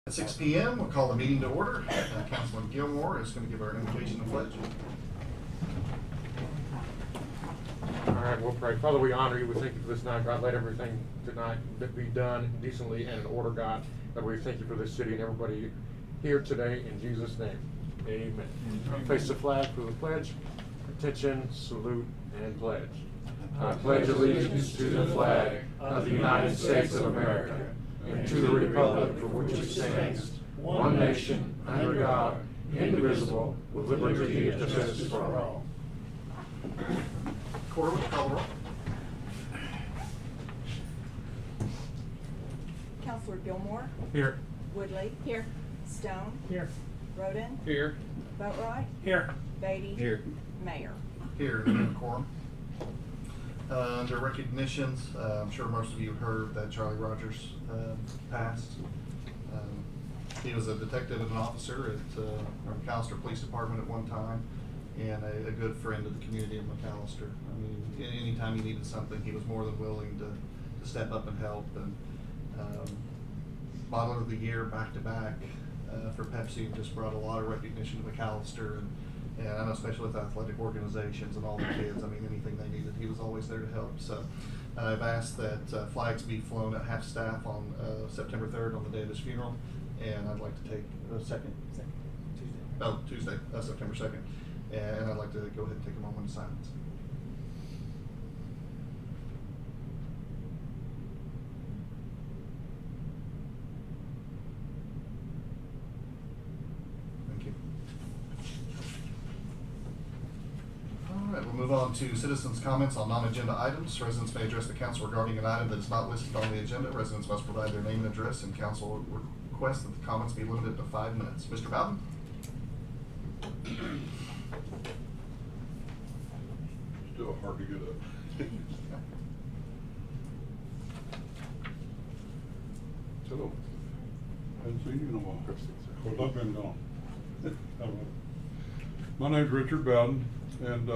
At 6 p.m., we'll call the meeting to order. Councilman Gilmore is going to give our invocation and pledge. All right, we'll pray. Father, we honor you. We thank you for this night, God. Let everything tonight be done decently and in order, God. God, we thank you for this city and everybody here today. In Jesus' name, amen. Face the flag for the pledge. Attention, salute, and pledge. I pledge allegiance to the flag of the United States of America and to the republic for which it stands, one nation, under God, indivisible, with liberty and justice for all. Cora, would you call the roll? Counselor Gilmore, Here. Woodley. Here. Stone. Here. Roden. Here. Boatright. Here. Beatty. Here. Mayor. Here, in quorum. Under recognitions, I'm sure most of you have heard that Charlie Rogers passed. He was a detective and an officer at our McAllister Police Department at one time, and a good friend of the community of McAllister. I mean, anytime you needed something, he was more than willing to step up and help. And Bottler of the Year back-to-back for Pepsi just brought a lot of recognition to McAllister, and I know especially with athletic organizations and all the kids, I mean, anything they needed, he was always there to help. So I've asked that flags be flown at half staff on September 3rd on the day of his funeral, and I'd like to take Tuesday, September 2nd. And I'd like to go ahead and take a moment of silence. Thank you. All right, we'll move on to citizens' comments on non-agenda items. Residents may address the council regarding an item that is not listed on the agenda. Residents must provide their name and address, and council requests that the comments be limited to 5 minutes. Mr. Bowden? Still hard to get up. Hello. Haven't seen you in a while. Of course, I've been gone. My name's Richard Bowden, and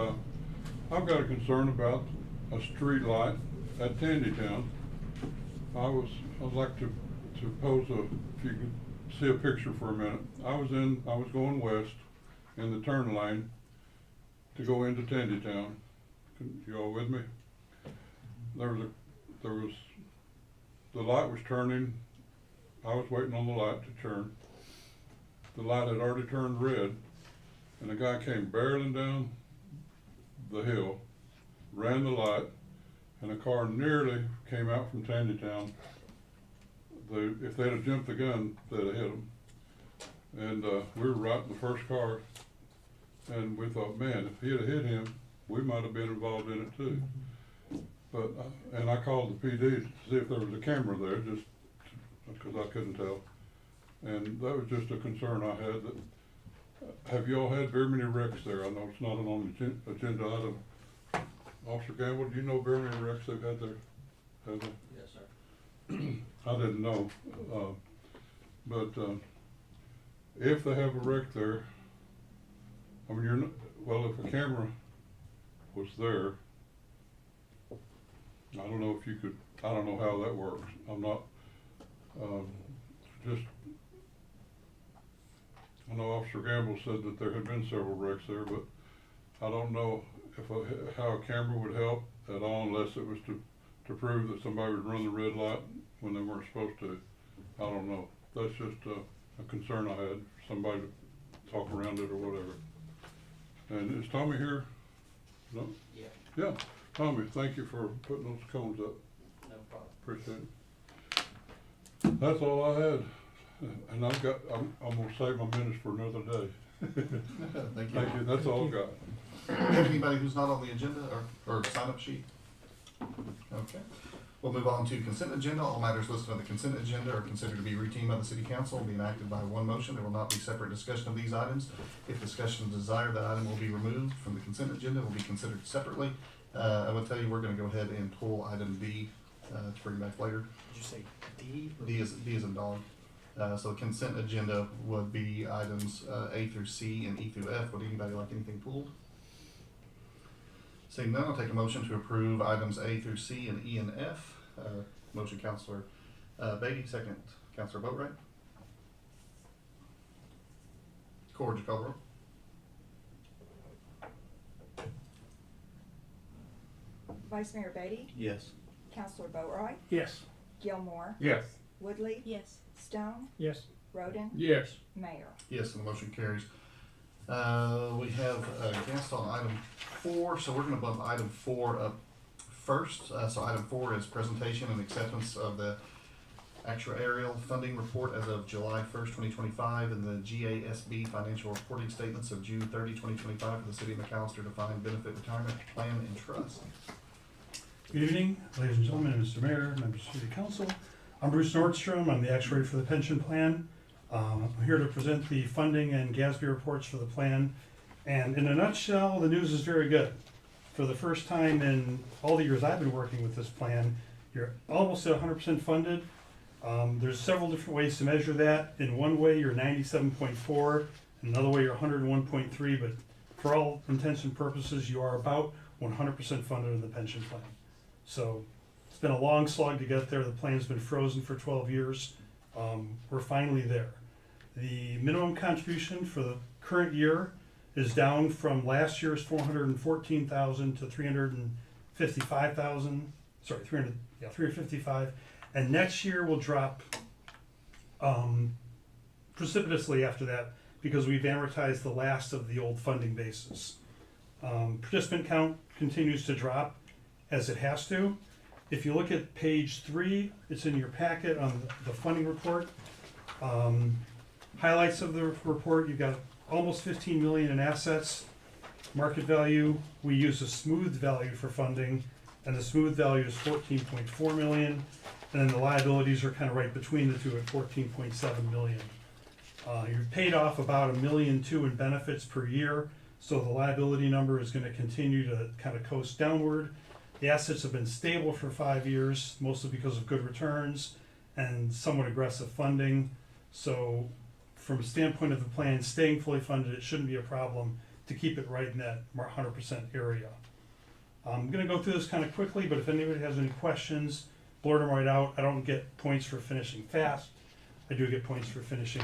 I've got a concern about a street light at Tandytown. I'd like to pose if you could see a picture for a minute. I was going west in the turn lane to go into Tandytown. You all with me? The light was turning. I was waiting on the light to turn. The light had already turned red, and a guy came barreling down the hill, ran the light, and a car nearly came out from Tandytown. If they'd have jumped the gun, they'd have hit him. And we were right in the first car, and we thought, man, if he had hit him, we might have been involved in it too. But and I called the PD to see if there was a camera there, just because I couldn't tell. And that was just a concern I had. That have you all had very many wrecks there? I know it's not on the agenda item. Officer Gamble, do you know very many wrecks they've had there? Have they? Yes, sir. I didn't know, but if they have a wreck there, I mean, if a camera was there, I don't know if you could, I don't know how that works. I'm not, I know Officer Gamble said that there had been several wrecks there, but I don't know how a camera would help at all unless it was to prove that somebody would run the red light when they weren't supposed to. I don't know. That's just a concern I had, somebody to talk around it or whatever. And is Tommy here? No? Yeah, Yeah, Tommy, thank you for putting those cones up. no problem. Appreciate it. That's all I had. And I'm gonna save my minutes for another day. Thank you. Thank you, that's all I've got. Do you have anybody who's not on the agenda or sign-up sheet? Okay. We'll move on to consent agenda. All matters listed on the consent agenda are considered to be routine by the city council and be enacted by one motion. There will not be separate discussion of these items. If discussion is desired, that item will be removed from the consent agenda. It will be considered separately. I will tell you, we're gonna go ahead and pull item D to bring back later. Did you say D? D is in dog. So the consent agenda would be items A through C and E through F. Would anybody like anything pulled? Seeing none, I'll take a motion to approve items A through C and E and F. Motion, Counselor Beatty, second, Counselor Boatright. Corge, you call the roll. Vice Mayor Beatty, Yes. Counselor Boatright, Yes. Gilmore, Yes. Woodley, Yes. Stone, Yes. Roden, Yes. Mayor. Yes, and the motion carries. We have a guest on item 4, so we're gonna bump item 4 up first. So item 4 is presentation and acceptance of the actuarial funding report as of July 1st, 2025, and the GASB financial reporting statements of June 30, 2025 for the City of McAllister Defined Benefit Retirement Plan and Trust. Good evening, ladies and gentlemen, and Mr. Mayor, members of the City Council. I'm Bruce Nordstrom. I'm the actuary for the pension plan. I'm here to present the funding and GASB reports for the plan. And in a nutshell, the news is very good. For the first time in all the years I've been working with this plan, you're almost at 100% funded. There's several different ways to measure that. In one way, you're 97.4, in another way, you're 101.3, but for all intents and purposes, you are about 100% funded in the pension plan. So it's been a long slog to get there. The plan's been frozen for 12 years. We're finally there. The minimum contribution for the current year is down from last year's 414,000 to 355,000. Sorry, 355. And next year will drop precipitously after that because we've amortized the last of the old funding basis. Participant count continues to drop as it has to. If you look at page 3, it's in your packet on the funding report. Highlights of the report, you've got almost 15 million in assets. Market value, we use a smooth value for funding, and the smooth value is 14.4 million. And then the liabilities are kind of right between the two at 14.7 million. You've paid off about $1.2 million in benefits per year, so the liability number is going to continue to kind of coast downward. The assets have been stable for 5 years, mostly because of good returns and somewhat aggressive funding. So from a standpoint of the plan, staying fully funded, it shouldn't be a problem to keep it right in that 100% area. I'm going to go through this kind of quickly, but if anybody has any questions, blurt them right out. I don't get points for finishing fast. I do get points for finishing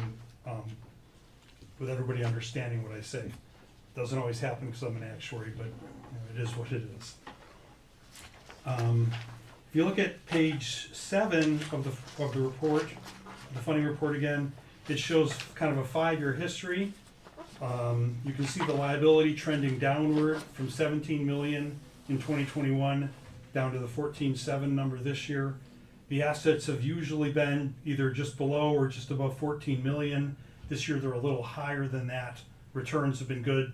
with everybody understanding what I say. Doesn't always happen because I'm an actuary, but it is what it is. If you look at page 7 of the report, the funding report again, it shows kind of a 5-year history. You can see the liability trending downward from 17 million in 2021 down to the 14.7 number this year. The assets have usually been either just below or just above 14 million. This year they're a little higher than that. Returns have been good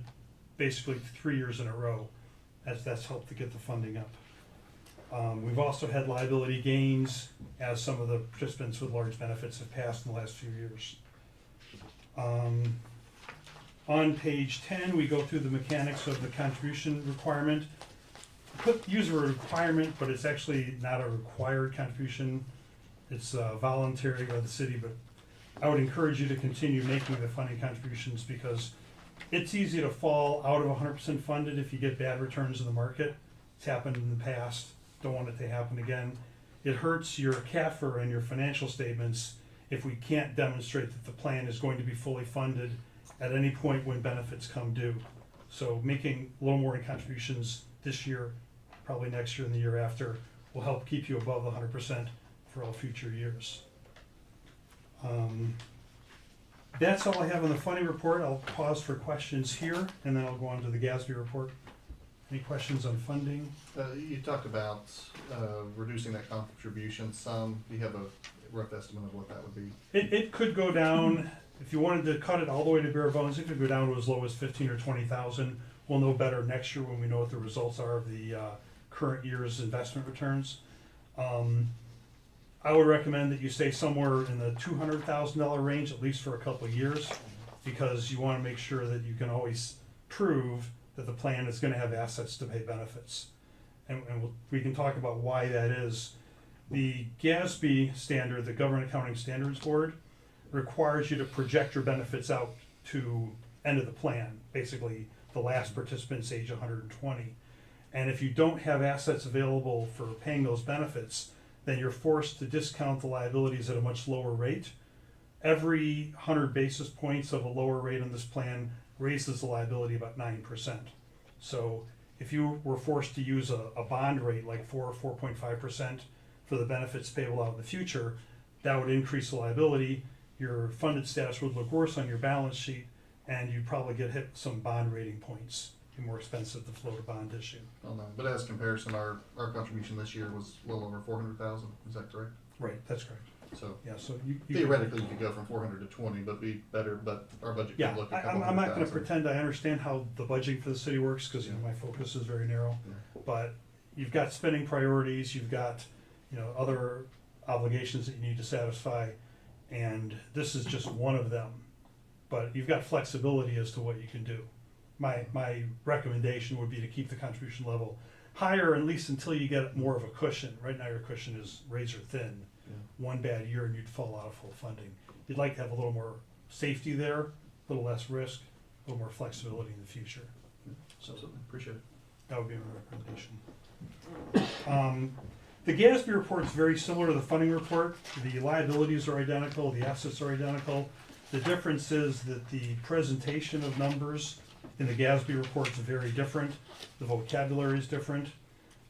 basically 3 years in a row, as that's helped to get the funding up. We've also had liability gains as some of the participants with large benefits have passed in the last few years. On page 10, we go through the mechanics of the contribution requirement. Use a requirement, but it's actually not a required contribution. It's voluntary by the city, but I would encourage you to continue making the funding contributions because it's easy to fall out of 100% funded if you get bad returns in the market. It's happened in the past. Don't want it to happen again. It hurts your CAFR and your financial statements if we can't demonstrate that the plan is going to be fully funded at any point when benefits come due. So making a little more in contributions this year, probably next year and the year after, will help keep you above 100% for all future years. That's all I have on the funding report. I'll pause for questions here, and then I'll go on to the GASB report. Any questions on funding? You talked about reducing that contribution some. Do you have a rough estimate of what that would be? It could go down, if you wanted to cut it all the way to bare bones, it could go down to as low as 15 or 20,000. We'll know better next year when we know what the results are of the current year's investment returns. I would recommend that you stay somewhere in the $200,000 range, at least for a couple of years, because you want to make sure that you can always prove that the plan is going to have assets to pay benefits. And we can talk about why that is. The GASB standard, the Government Accounting Standards Board, requires you to project your benefits out to end of the plan, basically the last participant's age 120. And if you don't have assets available for paying those benefits, then you're forced to discount the liabilities at a much lower rate. every 100 basis points of a lower rate on this plan raises the liability about 9%. So if you were forced to use a bond rate like 4 or 4.5% for the benefits payable out in the future, that would increase the liability. Your funded status would look worse on your balance sheet, and you'd probably get hit with some bond rating points. Be more expensive to float a bond issue. Well, no, but as comparison, our contribution this year was a little over 400,000, is that correct? Right, that's correct. So Yeah, so you theoretically, you could go from 400 to 20, but be better, but our budget Yeah, could look a couple I'm not gonna 100,000. pretend I understand how the budgeting for the city works, cause you know, my focus is very narrow. Yeah. But you've got spending priorities, you've got, you know, other obligations that you need to satisfy, and this is just one of them. But you've got flexibility as to what you can do. My recommendation would be to keep the contribution level higher, at least until you get more of a cushion. Right now, your cushion is razor thin. Yeah. One bad year and you'd fall out of full funding. You'd like to have a little more safety there, a little less risk, a little more flexibility in the future. So, appreciate it. That would be my recommendation. The GASB report is very similar to the funding report. The liabilities are identical, the assets are identical. The difference is that the presentation of numbers in the GASB report is very different. The vocabulary is different.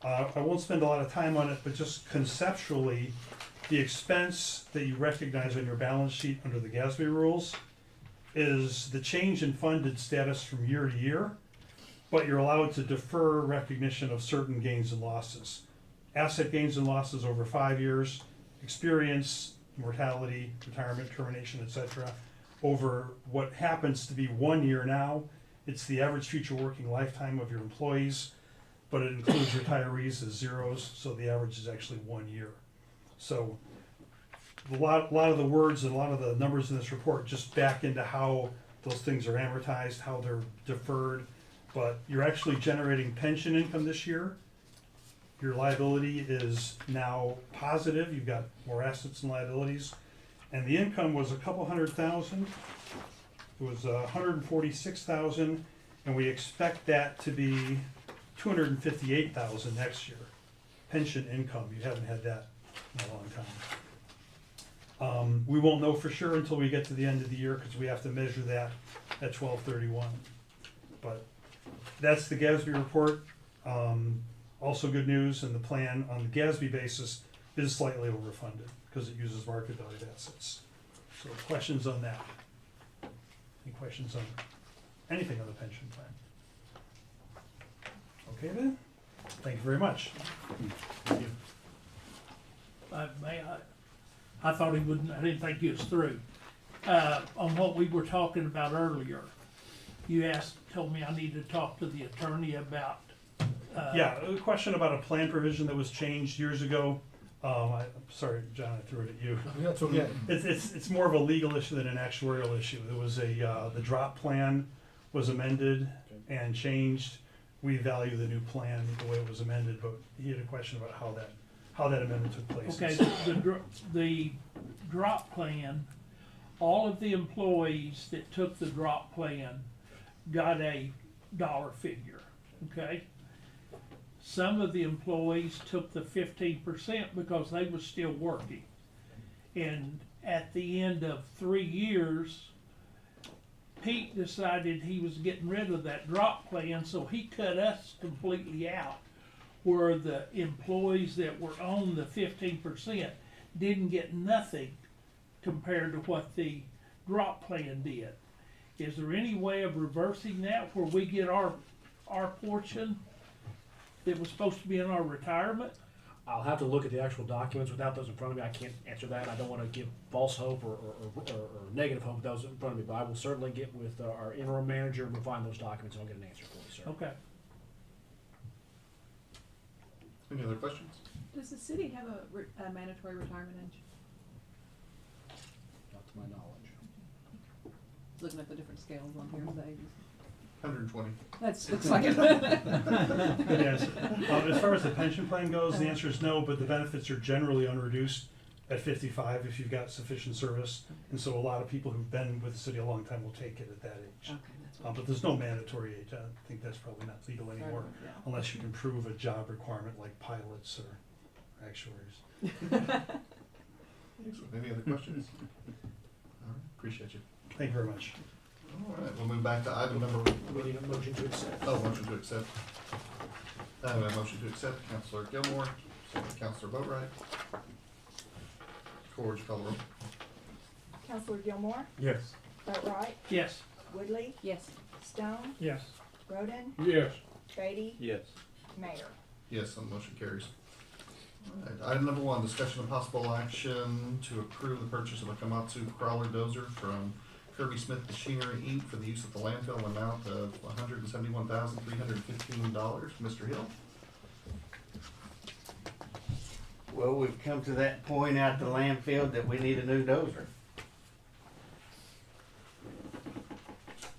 I won't spend a lot of time on it, but just conceptually, the expense that you recognize on your balance sheet under the GASB rules is the change in funded status from year to year, but you're allowed to defer recognition of certain gains and losses. Asset gains and losses over 5 years, experience, mortality, retirement, termination, etc. Over what happens to be 1 year now. It's the average future working lifetime of your employees, but it includes retirees as zeros, so the average is actually 1 year. So a lot of the words and a lot of the numbers in this report just back into how those things are amortized, how they're deferred, but you're actually generating pension income this year. Your liability is now positive, you've got more assets and liabilities, and the income was a couple $100,000. It was 146,000, and we expect that to be 258,000 next year. Pension income, you haven't had that in a long time. We won't know for sure until we get to the end of the year, because we have to measure that at 12/31. But that's the GASB report. Also good news, and the plan on the GASB basis is slightly overfunded, because it uses market value assets. So questions on that? Any questions on anything on the pension plan? Okay then, thank you very much. Thank you. I thought he wouldn't, I didn't think he was through. On what we were talking about earlier, you told me I needed to talk to the attorney about. Yeah, a question about a plan provision that was changed years ago. I'm sorry, John, I threw it at you. That's okay. It's more of a legal issue than an actuarial issue. There was the drop plan was amended and changed. We value the new plan the way it was amended, but he had a question about how that amendment took place. Okay, the drop plan, all of the employees that took the drop plan got a dollar figure, okay? Some of the employees took the 15% because they were still working. And at the end of 3 years, Pete decided he was getting rid of that drop plan, so he cut us completely out, where the employees that were on the 15% didn't get nothing compared to what the drop plan did. Is there any way of reversing that where we get our portion that was supposed to be in our retirement? I'll have to look at the actual documents. Without those in front of me, I can't answer that. I don't want to give false hope or negative hope with those in front of me, but I will certainly get with our interim manager and we'll find those documents and I'll get an answer for you, sir. Okay. Any other questions? Does the city have a mandatory retirement age? Not to my knowledge. Looking at the different scales on here, the ages. 120. That's, looks like it. Good answer. As far as the pension plan goes, the answer is no, but the benefits are generally unreduced at 55 if you've got sufficient service. And so a lot of people who've been with the city a long time will take it at that age. Okay, that's what. But there's no mandatory age. I think that's probably not legal anymore, Yeah. unless you can prove a job requirement like pilots or actuaries. Excellent. Any other questions? Appreciate you. Thank you very much. All right, we'll move back to item number, We need a motion to accept. motion to accept. We have a motion to accept, Counselor Gilmore, second Counselor Boatright. Corge, call the roll. Counselor Gilmore, Yes. Boatright, Yes. Woodley, Yes. Stone, Yes. Roden, Yes. Beatty, Yes. Mayor. Yes, and the motion carries. All right, item number 1, discussion of possible action to approve the purchase of a Komatsu crawler dozer from Kirby Smith Machinery Inc. for the use at the landfill in an amount of $171,315. Mr. Hill? Well, we've come to that point out the landfill that we need a new dozer.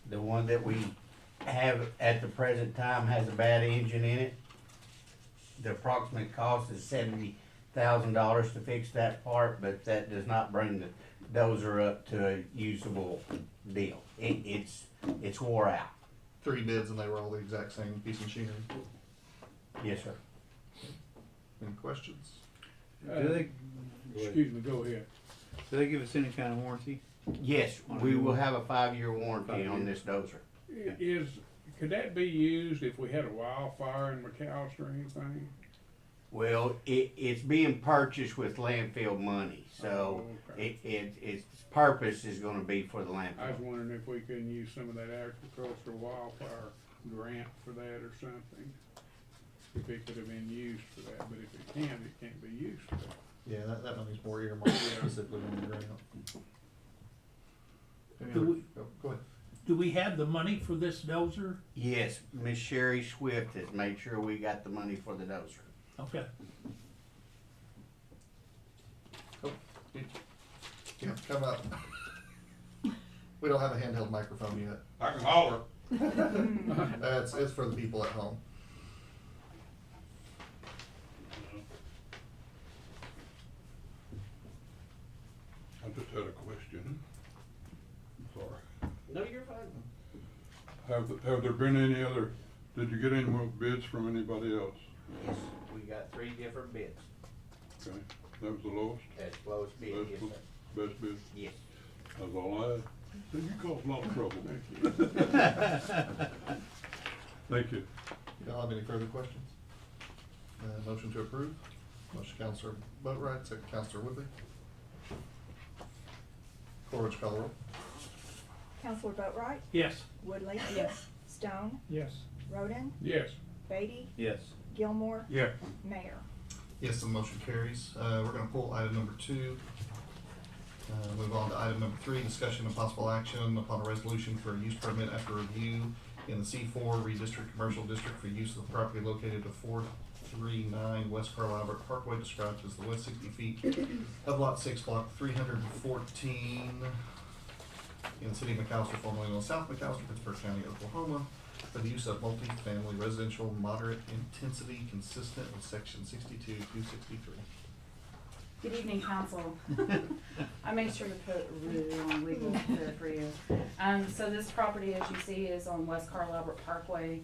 The one that we have at the present time has a bad engine in it. The approximate cost is $70,000 to fix that part, but that does not bring the dozer up to a usable deal. It's wore out. 3 bids and they were all the exact same piece of machinery. Yes, sir. Any questions? Do they, excuse me, go ahead. Do they give us any kind of warranty? Yes, we will have a 5-year warranty on this dozer. Could that be used if we had a wildfire in McAllister or anything? Well, it's being purchased with landfill money, so Oh, okay. its purpose is gonna be for the I was landfill. wondering if we couldn't use some of that agricultural wildfire grant for that or something. If it could have been used for that, but if it can't be used for that. Yeah, that money's more earmarked specifically on the grant. Any Do other- we- Go ahead. Do we have the money for this dozer? Yes, Miss Sherry Swift has made sure we got the money for the dozer. Okay. You have to come up. We don't have a handheld microphone yet. I can holler. It's for the people at home. I just had a question. Sorry. No, you're fine. Have there been any other, did you get any more bids from anybody else? Yes, we got 3 different bids. Okay, that was the lowest, That's lowest bid, yes, Best sir. best bid? Yes. That's all I had. Then you caused a lot of trouble. Thank you. Y'all have any further questions? Motion to approve. Motion Counselor Boatright, second Counselor Woodley. Corge, call the roll. Counselor Boatright, Yes. Woodley, Yes. Stone, Yes. Roden, Yes. Beatty, Yes. Gilmore, Yeah. Mayor. Yes, the motion carries. We're gonna pull item number 2. Move on to item number 3, discussion of possible action upon a resolution for a use permit after review in the C4 Redistrict Commercial District for use of the property located at 439 West Carl Albert Parkway, described as the west 60 feet of Lot 6, Block 314 in the city of McAllister, formerly known as South McAllister, Pittsburgh County, Oklahoma, for the use of multifamily residential moderate intensity consistent with section 62-263. Good evening, council. I made sure to put really on legal there for you. So this property, as you see, is on West Carl Albert Parkway.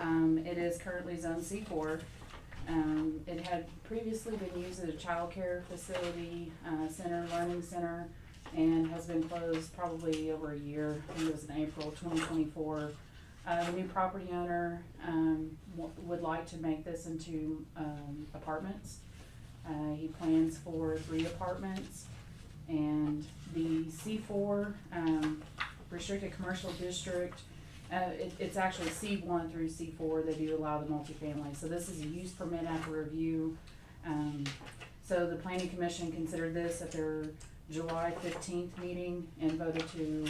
It is currently zone C4. It had previously been used as a child care facility, center, learning center, and has been closed probably over a year. I think it was in April 2024. The new property owner would like to make this into apartments. He plans for 3 apartments, and the C4 restricted commercial district, it's actually C1 through C4. They do allow the multifamily. So this is a use permit after review. So the planning commission considered this at their July 15th meeting and voted to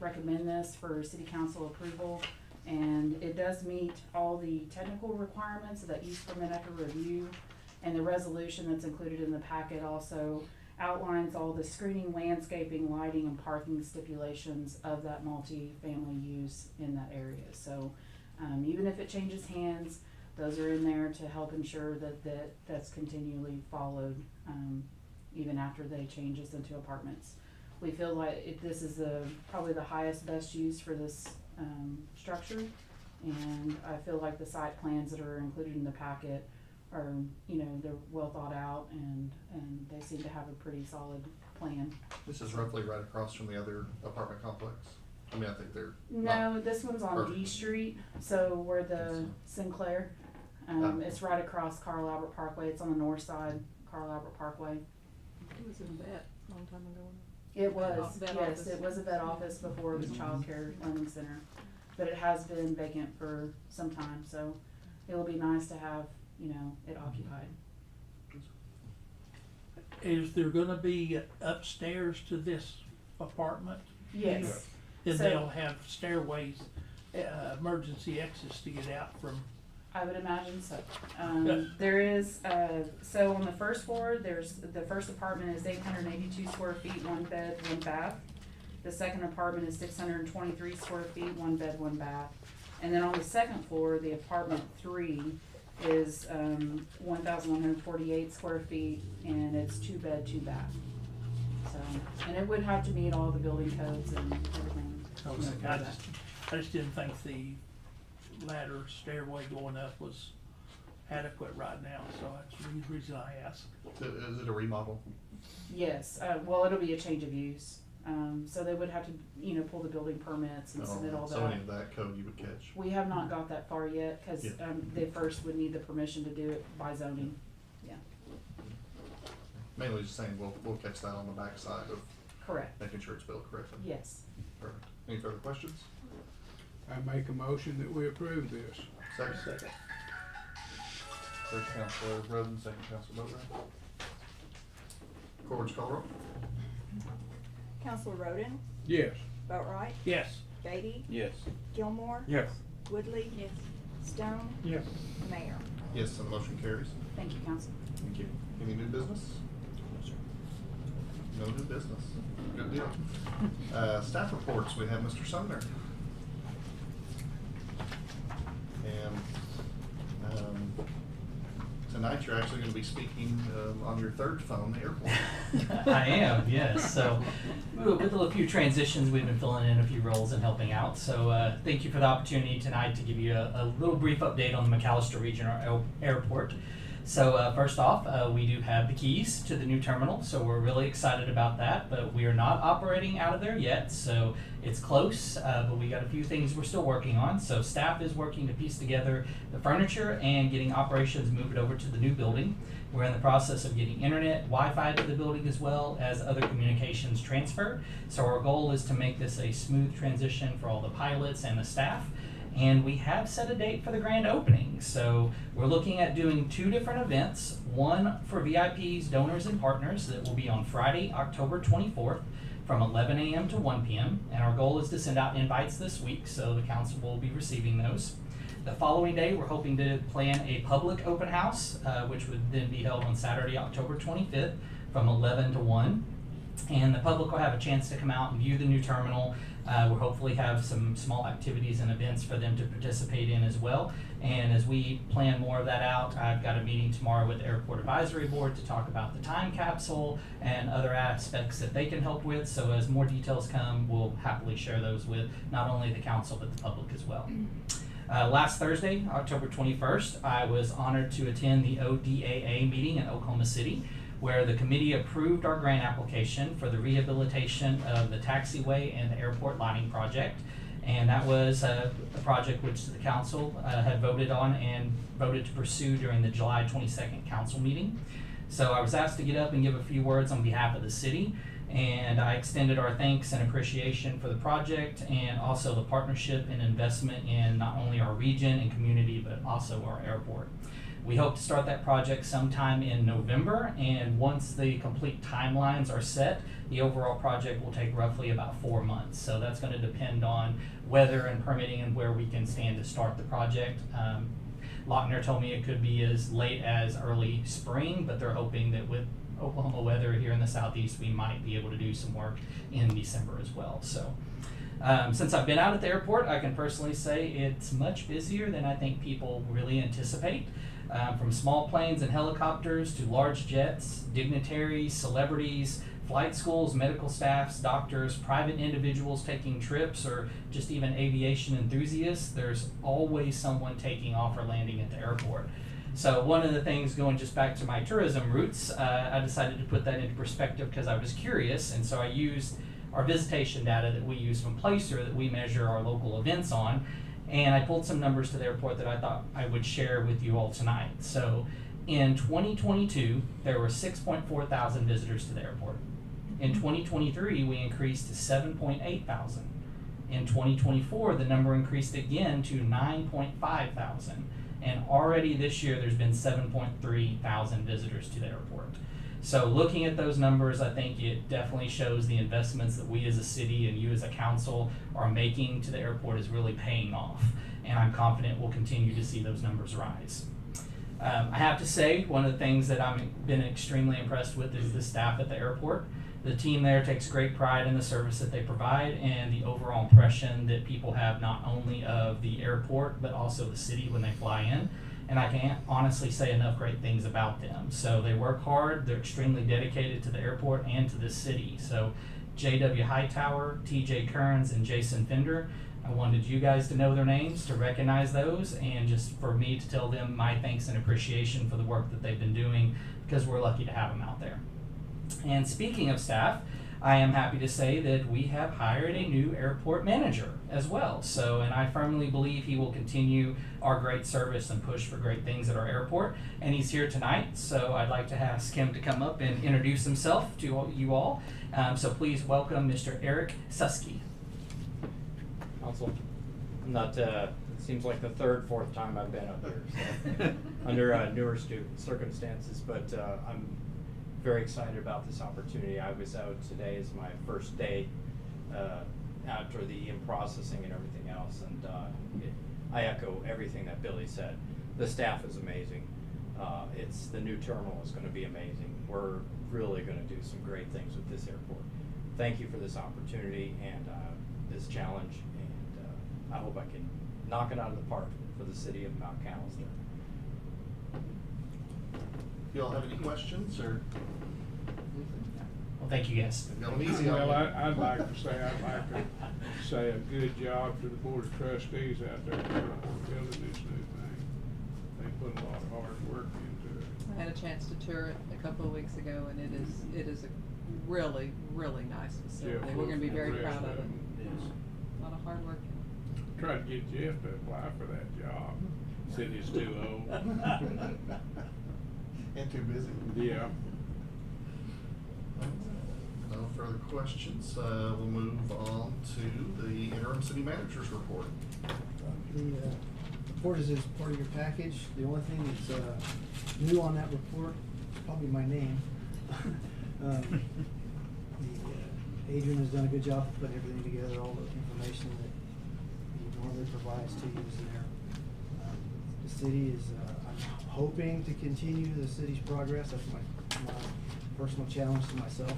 recommend this for city council approval. And it does meet all the technical requirements of that use permit after review. And the resolution that's included in the packet also outlines all the screening, landscaping, lighting, and parking stipulations of that multi-family use in that area. So even if it changes hands, those are in there to help ensure that's continually followed even after they change this into apartments. We feel like this is probably the highest, best use for this structure, and I feel like the site plans that are included in the packet are, they're well thought out, and they seem to have a pretty solid plan. This is roughly right across from the other apartment complex. I mean, I think they're. No, this one's on D Perfect. Street, so we're the Sinclair. It's right across Carl Albert Parkway. It's on the north side, Carl Albert Parkway. It was in vet a long time ago. It was, Vet yes, office. it was a vet office before it was child care learning center. But it has been vacant for some time, so it'll be nice to have, you know, it occupied. Is there gonna be upstairs to this apartment? Yes. And So- they'll have stairways, emergency exits to get out from, I would imagine so. Yeah. There is, so on the first floor, the first apartment is 882 square feet, 1 bed, 1 bath. The second apartment is 623 square feet, 1 bed, 1 bath. And then on the second floor, the apartment 3 is, 1,148 square feet, and it's 2 bed, 2 bath. So, and it would have to meet all the building codes and everything. I just didn't think the ladder stairway going up was adequate right now, so that's the reason I asked. Is it a remodel? Yes, well, it'll be a change of use, so they would have to, you know, pull the building permits and submit all So any that. of that code you would catch. We have not got that far yet, cause, Yeah. they first would need the permission to do it by zoning, yeah, Mainly just saying we'll catch that on the backside of correct, making sure it's built correctly. yes. Perfect. Any further questions? I make a motion that we approve this. Second. First Counselor Roden, second Counselor Boatright. Corge, call roll. Counselor Roden, Yes. Boatright, Yes. Beatty, Yes. Gilmore, Yes. Woodley, Yes. Stone, Yes. Mayor. Yes, and the motion carries. Thank you, council. Thank you. Any new business? No new business. Good deal. Staff reports, we have Mr. Sumner. And, tonight you're actually gonna be speaking, on your third phone, the airport. I am, yes. So, with a few transitions, we've been filling in a few roles and helping out. So, thank you for the opportunity tonight to give you a little brief update on the McAllister Regional Airport. So, first off, we do have the keys to the new terminal, so we're really excited about that. But we are not operating out of there yet, so it's close. But we got a few things we're still working on. So, staff is working to piece together the furniture and getting operations moved over to the new building. We're in the process of getting internet, Wi-Fi to the building as well as other communications transferred. So our goal is to make this a smooth transition for all the pilots and the staff. And we have set a date for the grand opening. So we're looking at doing 2 different events. One for VIPs, donors, and partners that will be on Friday, October 24th from 11 a.m. to 1 p.m. And our goal is to send out invites this week, so the council will be receiving those. The following day, we're hoping to plan a public open house, which would then be held on Saturday, October 25th from 11 to 1. And the public will have a chance to come out and view the new terminal. We'll hopefully have some small activities and events for them to participate in as well. And as we plan more of that out, I've got a meeting tomorrow with the Airport Advisory Board to talk about the time capsule and other aspects that they can help with. So as more details come, we'll happily share those with not only the council, but the public as well. Last Thursday, October 21st, I was honored to attend the ODAA meeting in Oklahoma City, where the committee approved our grant application for the rehabilitation of the taxiway and the airport lighting project. And that was a project which the council had voted on and voted to pursue during the July 22nd council meeting. So I was asked to get up and give a few words on behalf of the city. And I extended our thanks and appreciation for the project and also the partnership and investment in not only our region and community, but also our airport. We hope to start that project sometime in November, and once the complete timelines are set, the overall project will take roughly about 4 months. So that's going to depend on weather and permitting and where we can stand to start the project. Lochner told me it could be as late as early spring, but they're hoping that with Oklahoma weather here in the southeast, we might be able to do some work in December as well. So since I've been out at the airport, I can personally say it's much busier than I think people really anticipate. From small planes and helicopters to large jets, dignitaries, celebrities, flight schools, medical staffs, doctors, private individuals taking trips, or just even aviation enthusiasts, there's always someone taking off or landing at the airport. So one of the things, going just back to my tourism roots, I decided to put that into perspective because I was curious, and so I used our visitation data that we use from Placer that we measure our local events on, and I pulled some numbers to the airport that I thought I would share with you all tonight. So in 2022, there were 6.4 thousand visitors to the airport. In 2023, we increased to 7.8 thousand. In 2024, the number increased again to 9.5 thousand. And already this year, there's been 7.3 thousand visitors to the airport. So looking at those numbers, I think it definitely shows the investments that we as a city and you as a council are making to the airport is really paying off. And I'm confident we'll continue to see those numbers rise. I have to say, one of the things that I've been extremely impressed with is the staff at the airport. The team there takes great pride in the service that they provide and the overall impression that people have not only of the airport, but also the city when they fly in. And I can't honestly say enough great things about them. So they work hard, they're extremely dedicated to the airport and to the city. So J.W. Hightower, T.J. Kearns, and Jason Fender, I wanted you guys to know their names, to recognize those, and just for me to tell them my thanks and appreciation for the work that they've been doing, because we're lucky to have them out there. And speaking of staff, I am happy to say that we have hired a new airport manager as well. So, and I firmly believe he will continue our great service and push for great things at our airport. And he's here tonight, so I'd like to ask him to come up and introduce himself to you all. So please welcome Mr. Eric Susky. Council, I'm not, it seems like the fourth time I've been up here, so, under newer circumstances, but I'm very excited about this opportunity. I was out today as my first day after the in-processing and everything else, and I echo everything that Billy said. The staff is amazing. The new terminal is going to be amazing. We're really going to do some great things with this airport. Thank you for this opportunity and this challenge, and I hope I can knock it out of the park for the city of Mount Callister. You all have any questions or? Well, thank you guys. Going easy on Well, you. I'd like to say a good job to the board of trustees out there for building this new thing. They put a lot of hard work into it. I had a chance to tour it a couple of weeks ago, and it is a really, really nice facility. Jeff We're gonna be very was proud of it. impressed. A lot of hard work. Tried to get Jeff to apply for that job. Said he's too old. And too busy. Yeah. No further questions. We'll move on to the interim city manager's report. The report is part of your package. The only thing that's new on that report is probably my name. Adrian has done a good job of putting everything together, all the information that he normally provides to you is in there. The city is, I'm hoping to continue the city's progress. That's my personal challenge to myself.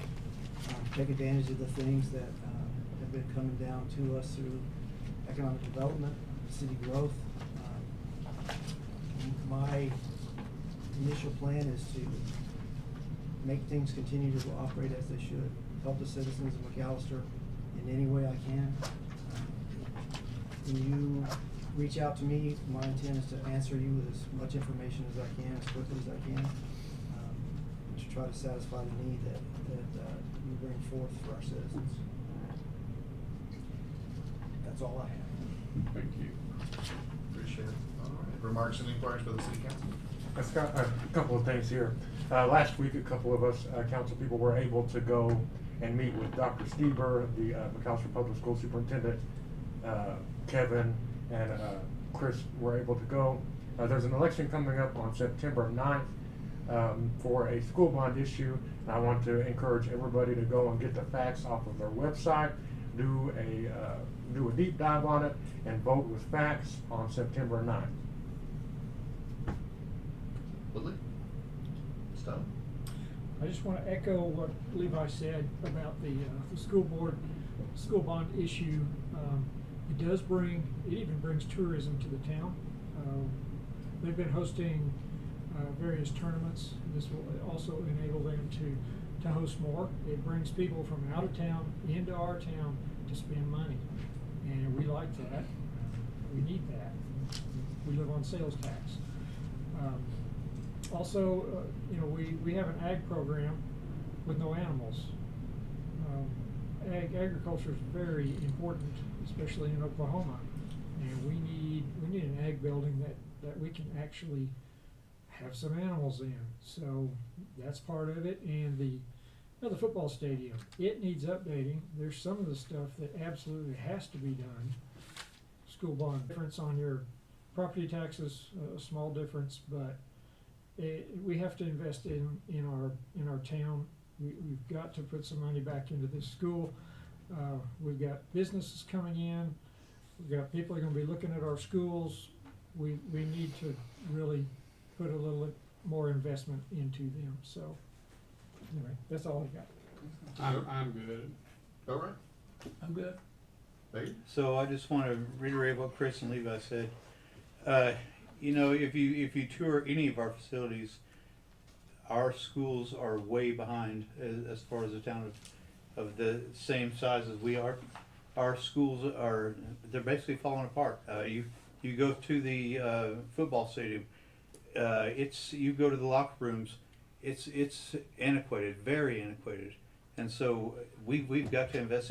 Take advantage of the things that have been coming down to us through economic development, city growth. My initial plan is to make things continue to operate as they should, help the citizens of McAllister in any way I can. When you reach out to me, my intent is to answer you with as much information as I can, as quickly as I can, to try to satisfy the need that you bring forth for our citizens. That's all I have. Thank you. Appreciate it. All right. Remarks and inquiries by the city council? I've got a couple of things here. Last week, a couple of us council people were able to go and meet with Dr. Stieber, the McAllister Public School Superintendent, Kevin, and Chris were able to go. There's an election coming up on September 9th for a school bond issue. And I want to encourage everybody to go and get the facts off of their website, do a deep dive on it, and vote with facts on September 9th. Woodley? Stone? I just want to echo what Levi said about the school bond issue. It even brings tourism to the town. They've been hosting various tournaments. This will also enable them to host more. It brings people from out of town into our town to spend money, and we like that. We need that. We live on sales tax. Also, we have an ag program with no animals. Agriculture is very important, especially in Oklahoma, and we need an ag building that we can actually have some animals in. So that's part of it. And the football stadium, it needs updating. There's some of the stuff that absolutely has to be done. School bond difference on your property taxes, a small difference, but we have to invest in our town. We've got to put some money back into this school. We've got businesses coming in. We've got people who are going to be looking at our schools. We need to really put a little more investment into them. So anyway, that's all I got. I'm good. All right. I'm good. Dave? So I just want to reiterate what Chris and Levi said. If you tour any of our facilities, our schools are way behind as far as a town of the same size as we are. Our schools they're basically falling apart. You go to the football stadium, you go to the locker rooms, it's antiquated, very antiquated, and so we've got to invest.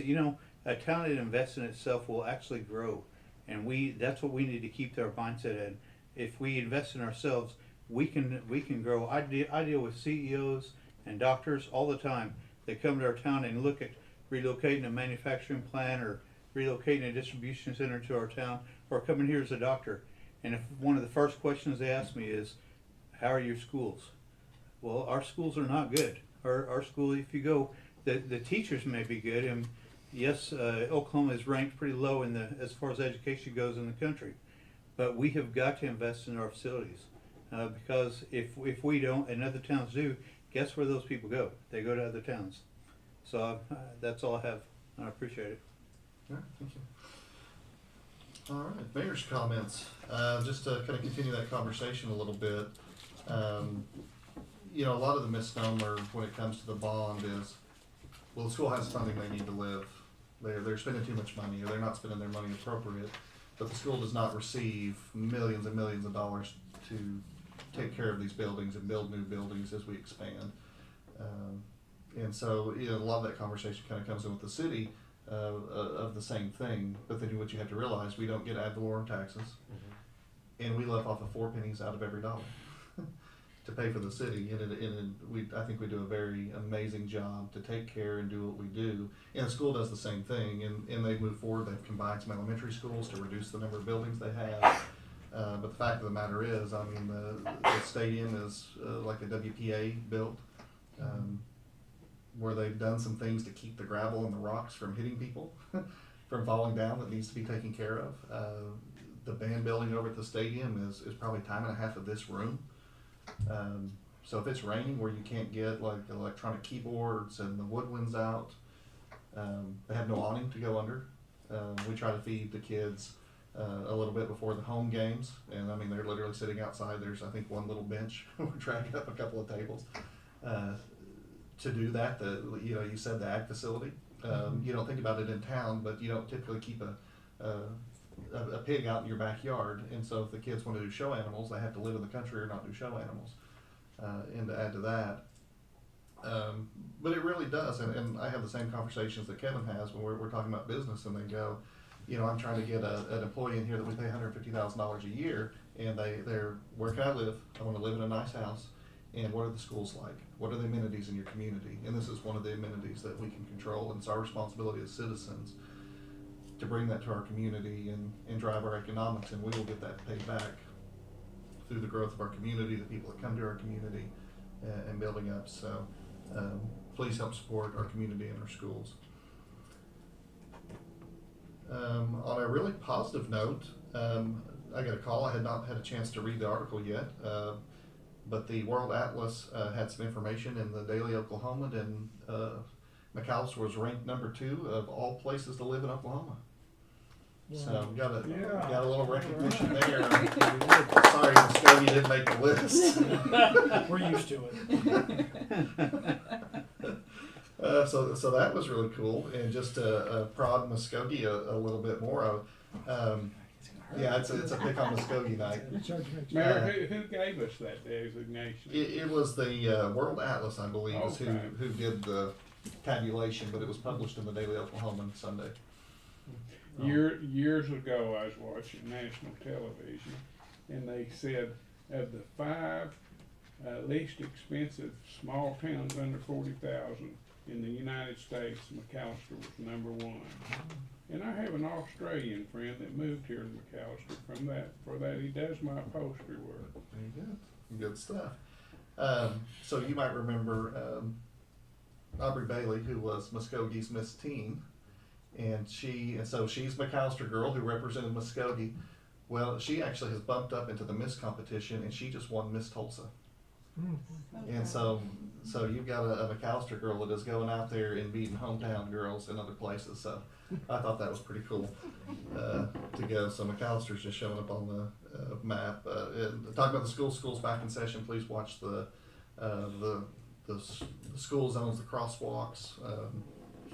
A town that invests in itself will actually grow, and that's what we need to keep our mindset in. If we invest in ourselves, we can grow. I deal with CEOs and doctors all the time. They come to our town and look at relocating a manufacturing plant or relocating a distribution center to our town, or coming here as a doctor. And if one of the first questions they ask me is, "How are your schools?" Well, our schools are not good. Our school, if you go, the teachers may be good, and yes, Oklahoma is ranked pretty low as far as education goes in the country. But we have got to invest in our facilities, because if we don't and other towns do, guess where those people go? They go to other towns. So that's all I have. I appreciate it. All right, thank you. All right, mayor's comments. Just to kind of continue that conversation a little bit. A lot of the misnomer when it comes to the bond is, well, the school has funding they need to live. They're spending too much money, or they're not spending their money appropriate. But the school does not receive millions and millions of dollars to take care of these buildings and build new buildings as we expand. And so a lot of that conversation kind of comes in with the city of the same thing. But then what you have to realize, we don't get ad valorem taxes, and we live off of 4 pennies out of every dollar to pay for the city. I think we do a very amazing job to take care and do what we do. And the school does the same thing, and they've moved forward. They've combined some elementary schools to reduce the number of buildings they have. But the fact of the matter is, the stadium is like a WPA built, where they've done some things to keep the gravel and the rocks from hitting people, from falling down, that needs to be taken care of. The band building over at the stadium is probably time and a half of this room. So if it's raining where you can't get like electronic keyboards and the woodwinds out, they have no awning to go under. We try to feed the kids a little bit before the home games, and they're literally sitting outside. There's, I think, one little bench. We're dragging up a couple of tables to do that. You said the ag facility. You don't think about it in town, but you don't typically keep a pig out in your backyard. And so if the kids want to do show animals, they have to live in the country or not do show animals. And to add to that, but it really does. And I have the same conversations that Kevin has when we're talking about business, and they go, I'm trying to get an employee in here that we pay $150,000 a year, and they're, where can I live? I want to live in a nice house. And what are the schools like? What are the amenities in your community? And this is one of the amenities that we can control, and it's our responsibility as citizens to bring that to our community and drive our economics, and we will get that paid back through the growth of our community, the people that come to our community, and building up. So please help support our community and our schools. On a really positive note, I got a call. I had not had a chance to read the article yet, but the World Atlas had some information in the Daily Oklahoman, and McAlester was ranked number 2 of all places to live in Oklahoma. So we got a little recognition there. Sorry, Muskogee didn't make the list. We're used to it. So that was really cool, and just to prod Muskogee a little bit more. Yeah, it's a pick on Muskogee night. Mayor, who gave us that designation? It was the World Atlas, I believe, is Okay. who did the tabulation, but it was published in the Daily Oklahoman Sunday. Years ago, I was watching national television, and they said of the 5 least expensive small towns under 40,000 in the United States, McAllister was #1. And I have an Australian friend that moved here to McAllister for that he does my upholstery work. Very good. Good stuff. So you might remember Aubrey Bailey, who was Muskogee's Miss Teen, and so she's McAllister girl who represented Muskogee. Well, she actually has bumped up into the Miss competition, and she just won Miss Tulsa. And so you've got a McAllister girl that is going out there and beating hometown girls in other places. So I thought that was pretty cool to go. So McAllister's just showing up on the map. And talking about the schools back in session. Please watch the school zones, the crosswalks.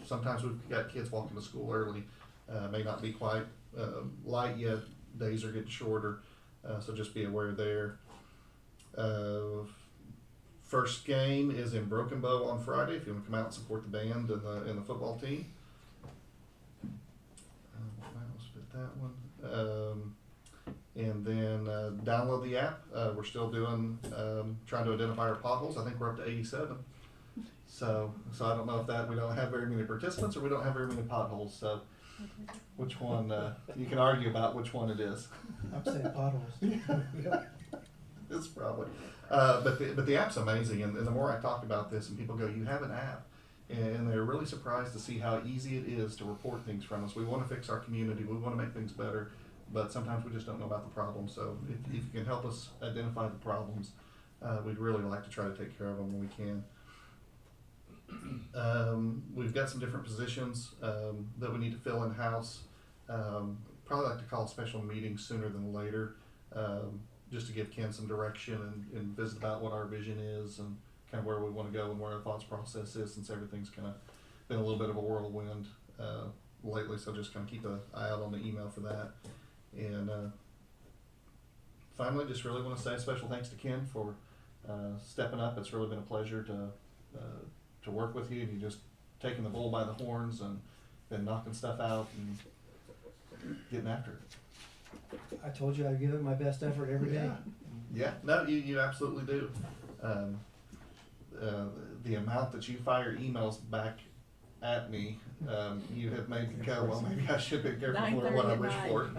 Sometimes we've got kids walking to school early. May not be quite light yet. Days are getting shorter, so just be aware there. First game is in Broken Bow on Friday. If you want to come out and support the band and the football team. What else did that one? And then download the app. We're still doing trying to identify our potholes. I think we're up to 87. So I don't know if we don't have very many participants or we don't have very many potholes. So which one? You can argue about which one it is. I'm saying potholes. It's probably, but the app's amazing, and the more I talk about this, and people go, "You have an app," and they're really surprised to see how easy it is to report things from us. We want to fix our community, we want to make things better, but sometimes we just don't know about the problems. So if you can help us identify the problems, we'd really like to try to take care of them when we can. We've got some different positions that we need to fill in house. Probably like to call a special meeting sooner than later. Just to give Ken some direction and visit about what our vision is and kind of where we want to go and where our thoughts process is, since everything's kind of been a little bit of a whirlwind lately. So just kind of keep an eye out on the email for that. And finally, just really want to say a special thanks to Ken for stepping up. It's really been a pleasure to work with you, and you just taking the bull by the horns and been knocking stuff out and getting after it. I told you I'd give it my best effort every day. Yeah, no, you absolutely do. The amount that you fire emails back at me, you have made me go, well, maybe I should be careful for what I wish for.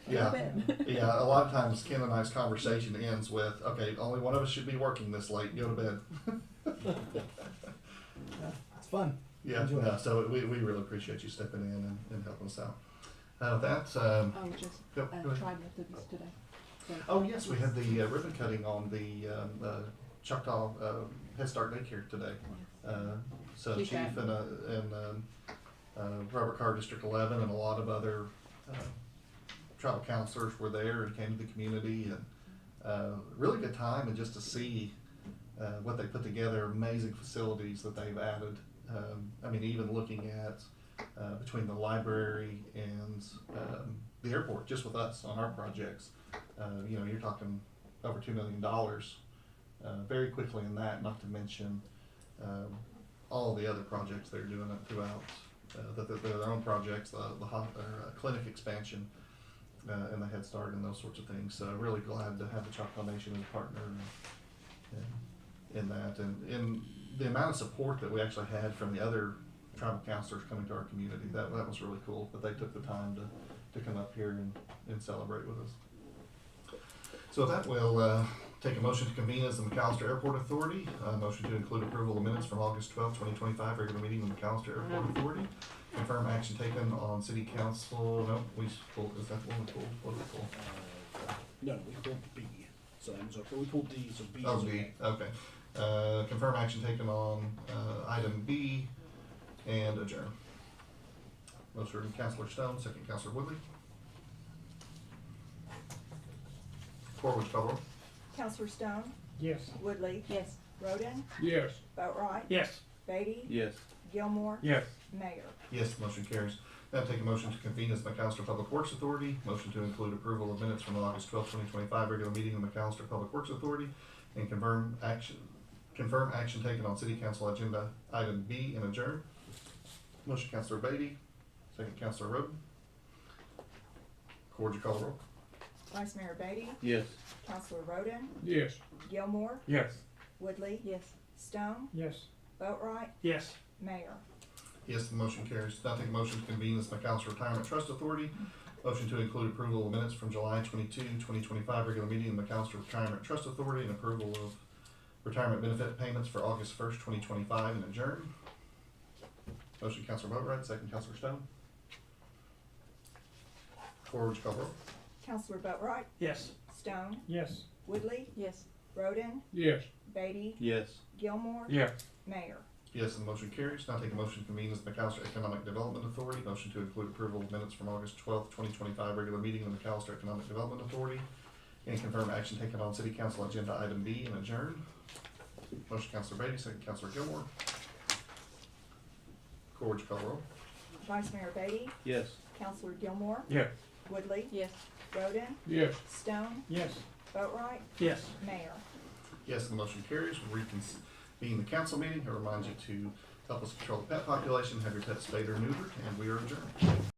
Yeah, a lot of times Ken and I's conversation ends with, okay, only one of us should be working this late, go to bed. It's fun. Yeah, Enjoy. no, so we really appreciate you stepping in and helping us out. With that, go ahead. Tried Methodist today. So- Oh, yes, we had the ribbon cutting on the Choctaw Head Start daycare today. So Chief Chief and Robert Carr District 11 and a lot of other tribal counselors were there and came to the community, and really good time, and just to see what they put together, amazing facilities that they've added. I mean, even looking at between the library and the airport, just with us on our projects, you're talking over $2 million very quickly in that, not to mention all of the other projects they're doing throughout, their own projects, the clinic expansion and the Head Start and those sorts of things. So really glad to have the Choctaw Nation as a partner in that, and in the amount of support that we actually had from the other tribal counselors coming to our community. That was really cool that they took the time to come up here and celebrate with us. So with that, we'll take a motion to convene as the McAllister Airport Authority. Motion to include approval of minutes from August 12, 2025, regular meeting of the McAllister Airport Authority. Confirm action taken on city council. No, we pulled. Is that one we pulled? What did we pull? No, we pulled B. So that was okay. We pulled D, so B Oh, is B. okay. Okay. Confirm action taken on item B and adjourn. Motion from Councilor Stone, second Councilor Woodley. Cora, would you call roll? Counselor Stone, Yes. Woodley, Yes. Roden, Yes. Boatright, Yes. Beatty, Yes. Gilmore, Yes. Mayor. Yes, motion carries. Now take a motion to convene as McAllister Public Works Authority. Motion to include approval of minutes from the August 12, 2025 regular meeting of McAllister Public Works Authority and confirm action taken on City Council agenda item B and adjourn. Motion, Councilor Beatty. Second, Councilor Roden. Corge, you call the roll. Vice Mayor Beatty, Yes. Councilor Roden, Yes. Gilmore, Yes. Woodley. Yes. Stone, Yes. Boatright, Yes. Mayor. Yes, the motion carries. Now take a motion to convene as McAllister Retirement Trust Authority. Motion to include approval of minutes from July 22, 2025 regular meeting of McAllister Retirement Trust Authority and approval of retirement benefit payments for August 1st, 2025 and adjourn. Motion, Councilor Boatright, second, Councilor Stone. Corge, call roll. Councilor Boatright, Yes. Stone, Yes. Woodley. Yes. Roden, Yes. Beatty, Yes. Gilmore. Yes. Mayor. Yes, and the motion carries. Now take a motion to convene as McAllister Economic Development Authority. Motion to include approval of minutes from August 12th, 2025 regular meeting of the McAllister Economic Development Authority and confirm action taken on City Council agenda item B and adjourn. Motion, Councilor Beatty, second, Councilor Gilmore. Corge, call roll. Vice Mayor Beatty, Yes. Councilor Gilmore, Yes. Woodley. Yes. Roden, Yes. Stone, Yes. Boatright, Yes. Mayor. Yes, and the motion carries. We'll reconvene the council meeting. I remind you to help us control the pet population, have your pet spayed or neutered, and we are adjourned.